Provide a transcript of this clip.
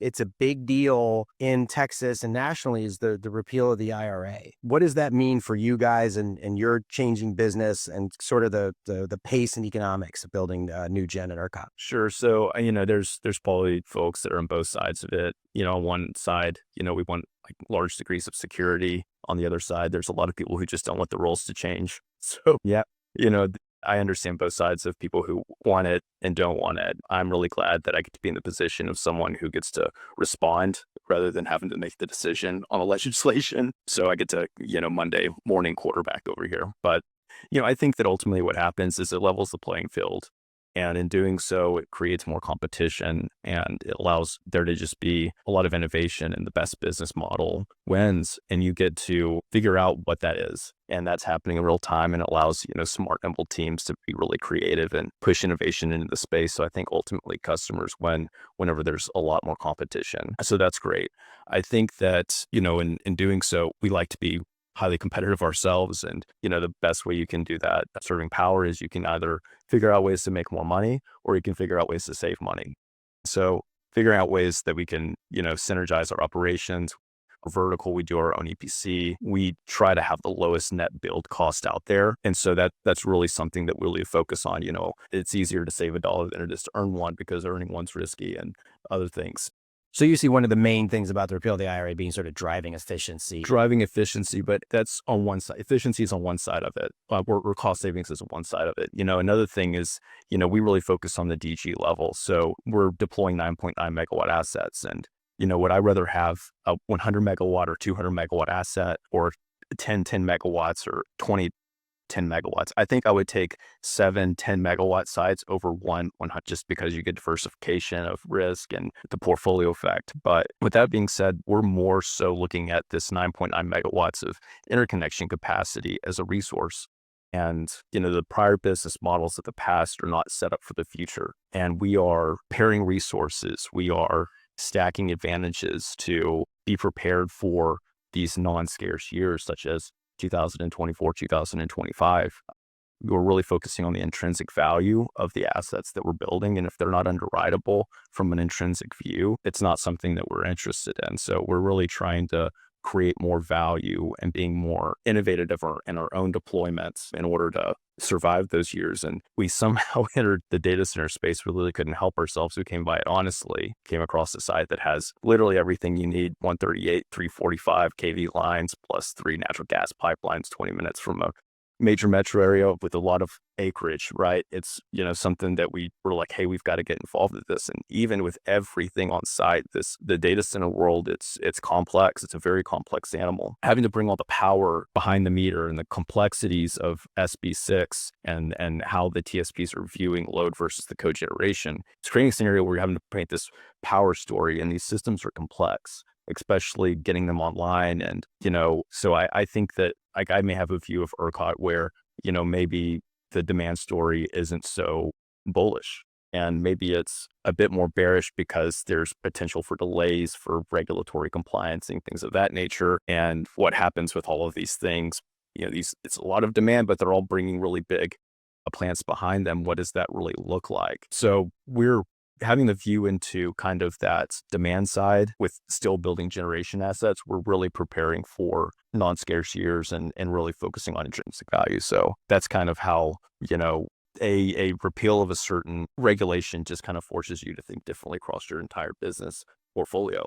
it's a big deal in Texas and nationally is the repeal of the IRA. What does that mean for you guys and your changing business and sort of the pace and economics of building new gen and ERCOT? Sure. So, there's probably folks that are on both sides of it. On one side, we want like large degrees of security. On the other side, there's a lot of people who just don't want the rules to change. So, Yeah. I understand both sides of people who want it and don't want it. I'm really glad that I get to be in the position of someone who gets to respond rather than having to make the decision on the legislation. So I get to, Monday morning quarterback over here. But, I think that ultimately what happens is it levels the playing field. And in doing so, it creates more competition and it allows there to just be a lot of innovation, and the best business model wins. And you get to figure out what that is. And that's happening in real time, and it allows, smart, nimble teams to be really creative and push innovation into the space. So I think ultimately customers win whenever there's a lot more competition. So that's great. I think that, in doing so, we like to be highly competitive ourselves. And, the best way you can do that, serving power, is you can either figure out ways to make more money or you can figure out ways to save money. So figuring out ways that we can, synergize our operations. We're vertical, we do our own EPC. We try to have the lowest net build cost out there. And so that's really something that we really focus on. It's easier to save $1 than it is to earn one, because earning one's risky and other things. So you see one of the main things about the repeal of the IRA being sort of driving efficiency. Driving efficiency, but that's on one side. Efficiency is on one side of it. Or cost savings is on one side of it. Another thing is, we really focus on the DG level. So we're deploying 9.9 megawatt assets. And, would I rather have a 100 megawatt or 200 megawatt asset, or 10 megawatts, or 20 10 megawatts? I think I would take 7 10 megawatt sites over one, just because you get diversification of risk and the portfolio effect. But with that being said, we're more so looking at this 9.9 megawatts of interconnection capacity as a resource. And, the prior business models of the past are not set up for the future. And we are pairing resources. We are stacking advantages to be prepared for these non-scarce years, such as 2024, 2025. We're really focusing on the intrinsic value of the assets that we're building. And if they're not underwritable from an intrinsic view, it's not something that we're interested in. So we're really trying to create more value and being more innovative in our own deployments in order to survive those years. And we somehow entered the data center space. We really couldn't help ourselves. We came by it honestly, came across a site that has literally everything you need: 138, 345 kV lines, plus 3 natural gas pipelines, 20 minutes from a major metro area with a lot of acreage, right? It's, something that we were like, hey, we've got to get involved with this. And even with everything on site, the data center world, it's complex. It's a very complex animal. Having to bring all the power behind the meter and the complexities of SB6 and how the TSPs are viewing load versus the cogeneration, it's creating a scenario where you're having to paint this power story, and these systems are complex, especially getting them online. And, so I think that, like, I may have a view of ERCOT where, maybe the demand story isn't so bullish, and maybe it's a bit more bearish because there's potential for delays for regulatory compliance and things of that nature. And what happens with all of these things, it's a lot of demand, but they're all bringing really big plants behind them. What does that really look like? So we're having the view into kind of that demand side with still building generation assets. We're really preparing for non-scarce years and really focusing on intrinsic value. So that's kind of how, a repeal of a certain regulation just kind of forces you to think differently across your entire business portfolio.